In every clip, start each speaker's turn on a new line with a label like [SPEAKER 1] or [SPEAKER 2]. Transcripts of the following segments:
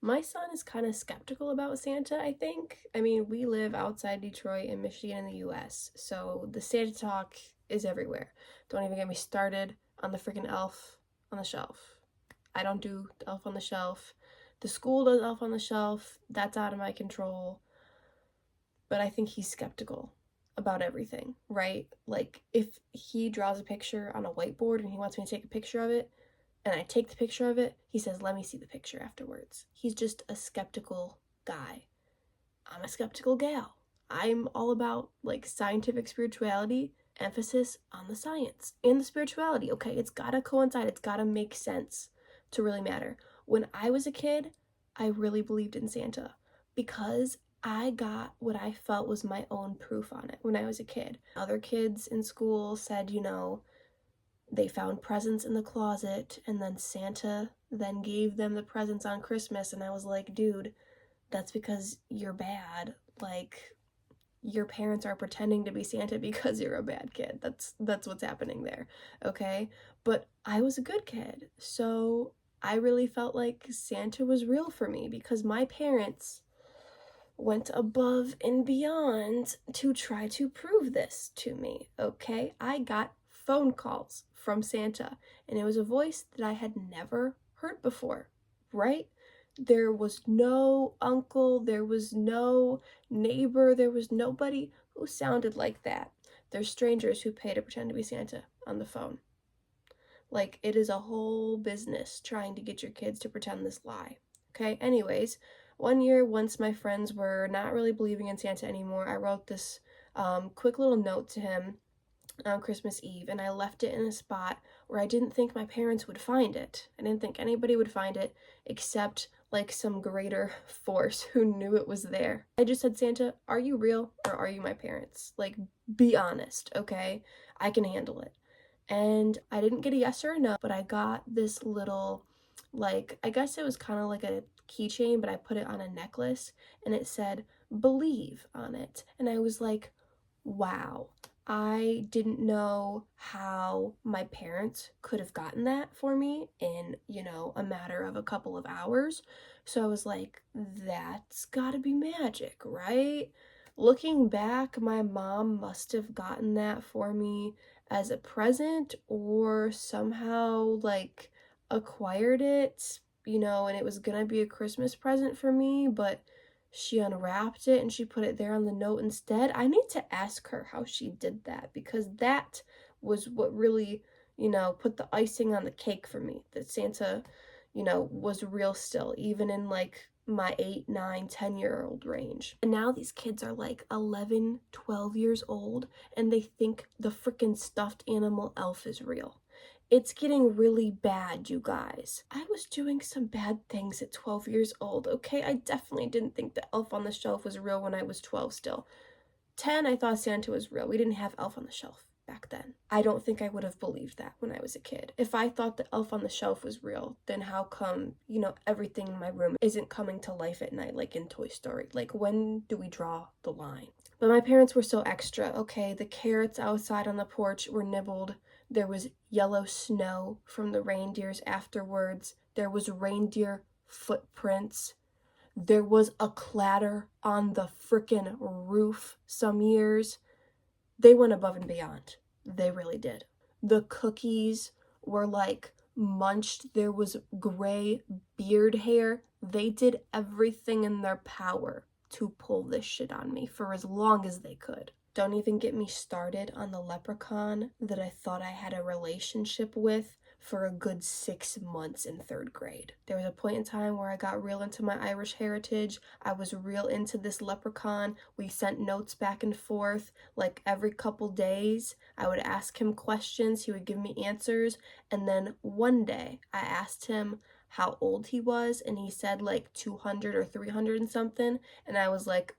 [SPEAKER 1] My son is kind of skeptical about Santa, I think. I mean, we live outside Detroit in Michigan in the US, so the Santa talk is everywhere. Don't even get me started on the freaking elf on the shelf. I don't do the elf on the shelf. The school does elf on the shelf. That's out of my control. But I think he's skeptical about everything, right? Like, if he draws a picture on a whiteboard and he wants me to take a picture of it, and I take the picture of it, he says, let me see the picture afterwards. He's just a skeptical guy. I'm a skeptical gal. I'm all about like scientific spirituality, emphasis on the science and the spirituality. Okay, it's gotta coincide, it's gotta make sense to really matter. When I was a kid, I really believed in Santa because I got what I felt was my own proof on it when I was a kid. Other kids in school said, they found presents in the closet and then Santa then gave them the presents on Christmas, and I was like, dude, that's because you're bad. Like, your parents are pretending to be Santa because you're a bad kid. That's what's happening there. Okay? But I was a good kid. So I really felt like Santa was real for me because my parents went above and beyond to try to prove this to me. Okay? I got phone calls from Santa, and it was a voice that I had never heard before, right? There was no uncle, there was no neighbor, there was nobody who sounded like that. There's strangers who pay to pretend to be Santa on the phone. Like, it is a whole business trying to get your kids to pretend this lie. Okay, anyways, one year, once my friends were not really believing in Santa anymore, I wrote this quick little note to him on Christmas Eve, and I left it in a spot where I didn't think my parents would find it. I didn't think anybody would find it except like some greater force who knew it was there. I just said, Santa, are you real or are you my parents? Like, be honest, okay? I can handle it. And I didn't get a yes or a no, but I got this little, like, I guess it was kind of like a keychain, but I put it on a necklace and it said believe on it. And I was like, wow, I didn't know how my parents could have gotten that for me in, a matter of a couple of hours. So I was like, that's gotta be magic, right? Looking back, my mom must have gotten that for me as a present or somehow like acquired it, and it was gonna be a Christmas present for me, but she unwrapped it and she put it there on the note instead. I need to ask her how she did that because that was what really, put the icing on the cake for me. That Santa, was real still, even in like my 8, 9, 10-year-old range. And now these kids are like 11, 12 years old and they think the freaking stuffed animal elf is real. It's getting really bad, you guys. I was doing some bad things at 12 years old, okay? I definitely didn't think the elf on the shelf was real when I was 12 still. 10, I thought Santa was real. We didn't have elf on the shelf back then. I don't think I would have believed that when I was a kid. If I thought the elf on the shelf was real, then how come, everything in my room isn't coming to life at night like in Toy Story? Like, when do we draw the line? But my parents were so extra, okay? The carrots outside on the porch were nibbled. There was yellow snow from the reindeers afterwards. There was reindeer footprints. There was a clatter on the frickin' roof some years. They went above and beyond. They really did. The cookies were like munched. There was gray beard hair. They did everything in their power to pull this shit on me for as long as they could. Don't even get me started on the leprechaun that I thought I had a relationship with for a good 6 months in 3rd grade. There was a point in time where I got real into my Irish heritage. I was real into this leprechaun. We sent notes back and forth like every couple days. I would ask him questions, he would give me answers, and then one day I asked him how old he was, and he said like 200 or 300 and something, and I was like,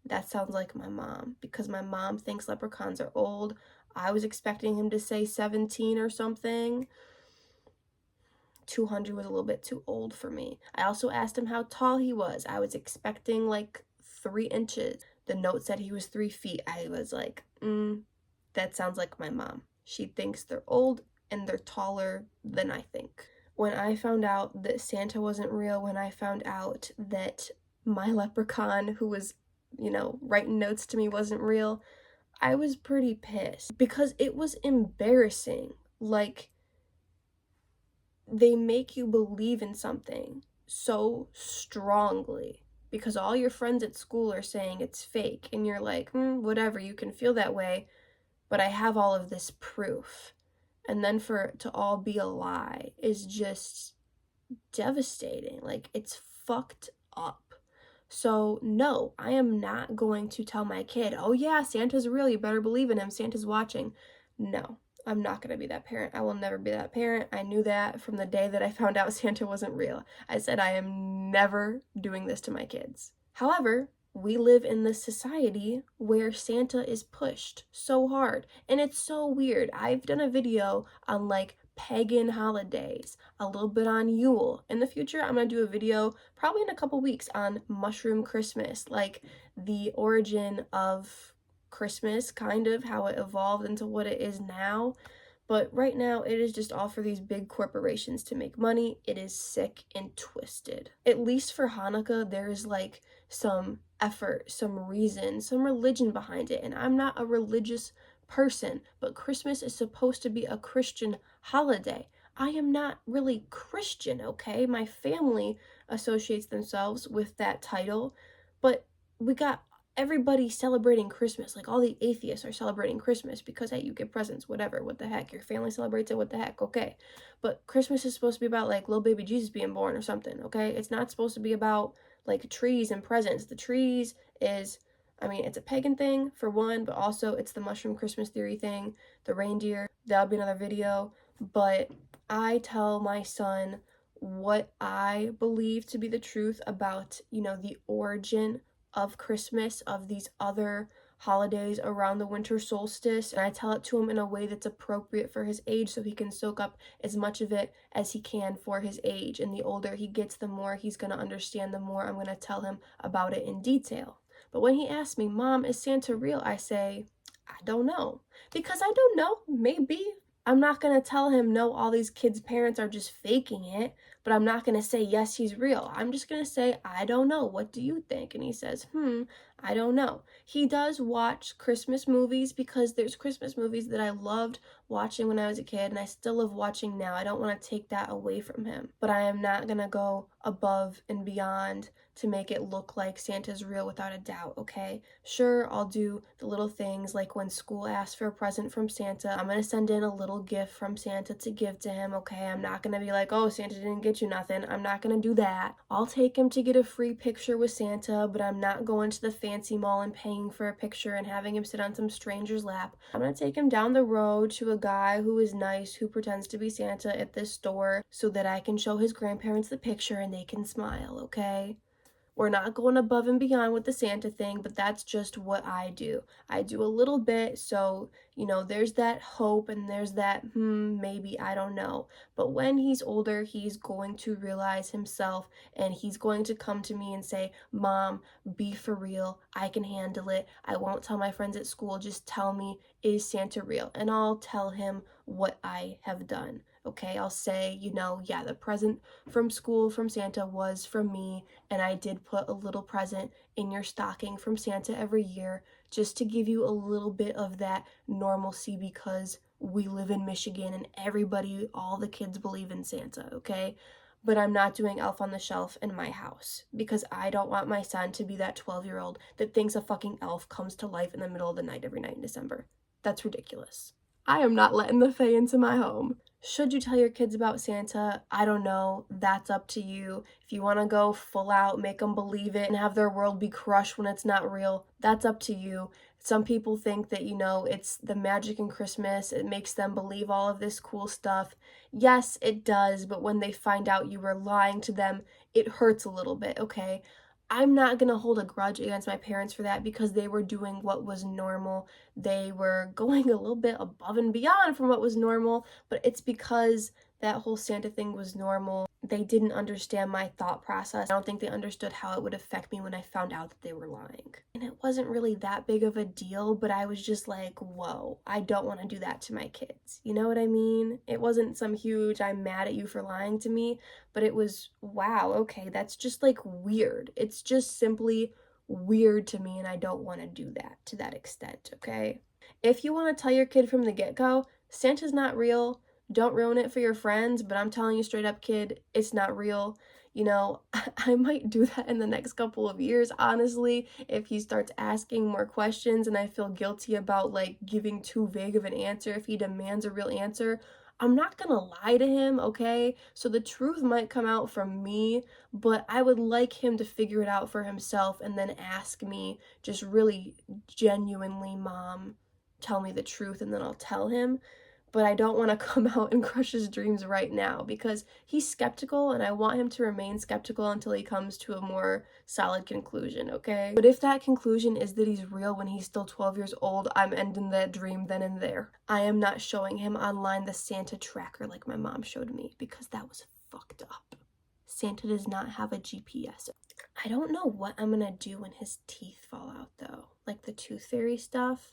[SPEAKER 1] that sounds like my mom, because my mom thinks leprechauns are old. I was expecting him to say 17 or something. 200 was a little bit too old for me. I also asked him how tall he was. I was expecting like 3 inches. The note said he was 3 feet. I was like, that sounds like my mom. She thinks they're old and they're taller than I think. When I found out that Santa wasn't real, when I found out that my leprechaun, who was, writing notes to me, wasn't real, I was pretty pissed because it was embarrassing. Like, they make you believe in something so strongly because all your friends at school are saying it's fake, and you're like, whatever, you can feel that way, but I have all of this proof. And then for it to all be a lie is just devastating. Like, it's fucked up. So no, I am not going to tell my kid, oh yeah, Santa's real, you better believe in him, Santa's watching. No, I'm not going to be that parent. I will never be that parent. I knew that from the day that I found out Santa wasn't real. I said I am never doing this to my kids. However, we live in this society where Santa is pushed so hard, and it's so weird. I've done a video on like pagan holidays, a little bit on Yule. In the future, I'm going to do a video probably in a couple weeks on mushroom Christmas, like the origin of Christmas, kind of how it evolved into what it is now. But right now, it is just all for these big corporations to make money. It is sick and twisted. At least for Hanukkah, there is like some effort, some reason, some religion behind it. And I'm not a religious person, but Christmas is supposed to be a Christian holiday. I am not really Christian, okay? My family associates themselves with that title, but we got everybody celebrating Christmas. Like, all the atheists are celebrating Christmas because, hey, you get presents, whatever, what the heck, your family celebrates it, what the heck, okay. But Christmas is supposed to be about like little baby Jesus being born or something, okay? It's not supposed to be about like trees and presents. The trees is, I mean, it's a pagan thing for one, but also it's the mushroom Christmas theory thing, the reindeer. That'll be another video. But I tell my son what I believe to be the truth about, the origin of Christmas, of these other holidays around the winter solstice, and I tell it to him in a way that's appropriate for his age so he can soak up as much of it as he can for his age. And the older he gets, the more he's going to understand, the more I'm going to tell him about it in detail. But when he asks me, Mom, is Santa real? I say, I don't know. Because I don't know. Maybe. I'm not going to tell him, no, all these kids' parents are just faking it. But I'm not going to say, yes, he's real. I'm just going to say, I don't know. What do you think? And he says, I don't know. He does watch Christmas movies because there's Christmas movies that I loved watching when I was a kid and I still love watching now. I don't want to take that away from him. But I am not going to go above and beyond to make it look like Santa's real without a doubt, okay? Sure, I'll do the little things like when school asks for a present from Santa, I'm going to send in a little gift from Santa to give to him, okay? I'm not going to be like, oh, Santa didn't get you nothing. I'm not going to do that. I'll take him to get a free picture with Santa, but I'm not going to the fancy mall and paying for a picture and having him sit on some stranger's lap. I'm going to take him down the road to a guy who is nice, who pretends to be Santa at this store so that I can show his grandparents the picture and they can smile, okay? We're not going above and beyond with the Santa thing, but that's just what I do. I do a little bit, so, there's that hope and there's that, maybe, I don't know. But when he's older, he's going to realize himself and he's going to come to me and say, Mom, be for real. I can handle it. I won't tell my friends at school. Just tell me, is Santa real? And I'll tell him what I have done. Okay, I'll say, yeah, the present from school from Santa was from me, and I did put a little present in your stocking from Santa every year just to give you a little bit of that normalcy because we live in Michigan and everybody, all the kids believe in Santa, okay? But I'm not doing Elf on the Shelf in my house because I don't want my son to be that 12-year-old that thinks a fucking elf comes to life in the middle of the night every night in December. That's ridiculous. I am not letting the Fae into my home. Should you tell your kids about Santa? I don't know. That's up to you. If you want to go full out, make them believe it, and have their world be crushed when it's not real, that's up to you. Some people think that, it's the magic in Christmas. It makes them believe all of this cool stuff. Yes, it does, but when they find out you were lying to them, it hurts a little bit, okay? I'm not going to hold a grudge against my parents for that because they were doing what was normal. They were going a little bit above and beyond from what was normal, but it's because that whole Santa thing was normal. they didn't understand my thought process. I don't think they understood how it would affect me when I found out that they were lying. And it wasn't really that big of a deal, but I was just like, whoa, I don't want to do that to my kids. You know what I mean? It wasn't some huge, I'm mad at you for lying to me, but it was, wow, okay, that's just like weird. It's just simply weird to me, and I don't want to do that to that extent, okay? If you want to tell your kid from the get-go, Santa's not real, don't ruin it for your friends, but I'm telling you straight up, kid, it's not real. You know, I might do that in the next couple of years, honestly, if he starts asking more questions and I feel guilty about like giving too vague of an answer. If he demands a real answer, I'm not gonna lie to him, okay? So the truth might come out from me, but I would like him to figure it out for himself and then ask me just really genuinely, Mom, tell me the truth, and then I'll tell him. But I don't want to come out and crush his dreams right now because he's skeptical, and I want him to remain skeptical until he comes to a more solid conclusion, okay? But if that conclusion is that he's real when he's still 12 years old, I'm ending that dream then and there. I am not showing him online the Santa tracker like my mom showed me, because that was fucked up. Santa does not have a GPS. I don't know what I'm gonna do when his teeth fall out though. Like the tooth fairy stuff.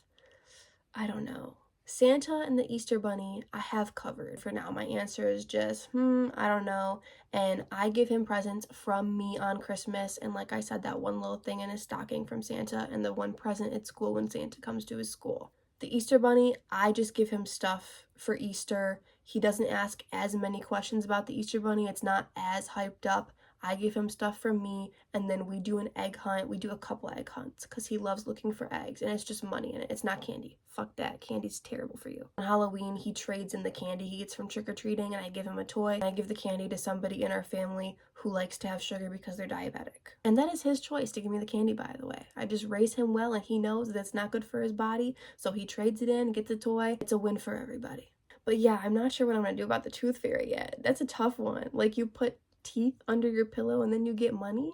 [SPEAKER 1] I don't know. Santa and the Easter Bunny, I have covered. For now, my answer is just, I don't know. And I give him presents from me on Christmas. And like I said, that one little thing in his stocking from Santa, and the one present at school when Santa comes to his school. The Easter Bunny, I just give him stuff for Easter. He doesn't ask as many questions about the Easter Bunny. It's not as hyped up. I give him stuff from me, and then we do an egg hunt. We do a couple egg hunts because he loves looking for eggs, and it's just money in it. It's not candy. Fuck that. Candy's terrible for you. On Halloween, he trades in the candy he gets from trick-or-treating, and I give him a toy, and I give the candy to somebody in our family who likes to have sugar because they're diabetic. And that is his choice to give me the candy, by the way. I just raise him well, and he knows that it's not good for his body, so he trades it in, gets a toy. It's a win for everybody. But yeah, I'm not sure what I'm gonna do about the tooth fairy yet. That's a tough one. Like, you put teeth under your pillow and then you get money?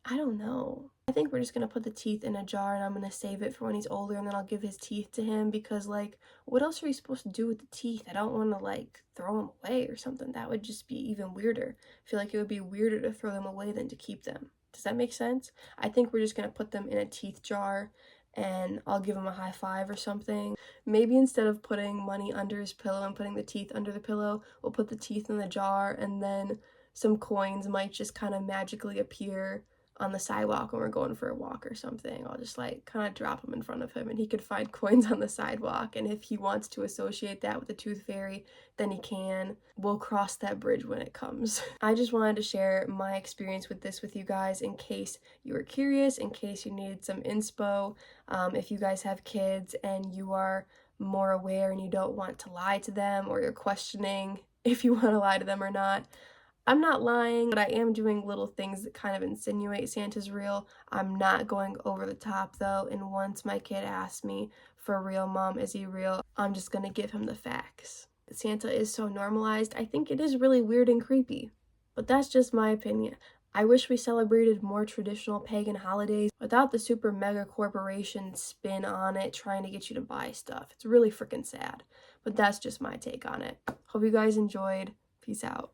[SPEAKER 1] I don't know. I think we're just gonna put the teeth in a jar, and I'm gonna save it for when he's older, and then I'll give his teeth to him, because like, what else are you supposed to do with the teeth? I don't want to like throw them away or something. That would just be even weirder. I feel like it would be weirder to throw them away than to keep them. Does that make sense? I think we're just gonna put them in a teeth jar, and I'll give him a high five or something. Maybe instead of putting money under his pillow and putting the teeth under the pillow, we'll put the teeth in the jar, and then some coins might just kind of magically appear on the sidewalk when we're going for a walk or something. I'll just like kind of drop them in front of him, and he could find coins on the sidewalk, and if he wants to associate that with the tooth fairy, then he can. We'll cross that bridge when it comes. I just wanted to share my experience with this with you guys in case you were curious, in case you needed some inspo. If you guys have kids and you are more aware and you don't want to lie to them, or you're questioning if you want to lie to them or not, I'm not lying, but I am doing little things that kind of insinuate Santa's real. I'm not going over the top though, and once my kid asks me, for real, Mom, is he real? I'm just gonna give him the facts. Santa is so normalized, I think it is really weird and creepy. But that's just my opinion. I wish we celebrated more traditional pagan holidays without the super mega corporation spin on it trying to get you to buy stuff. It's really freaking sad. But that's just my take on it. Hope you guys enjoyed. Peace out.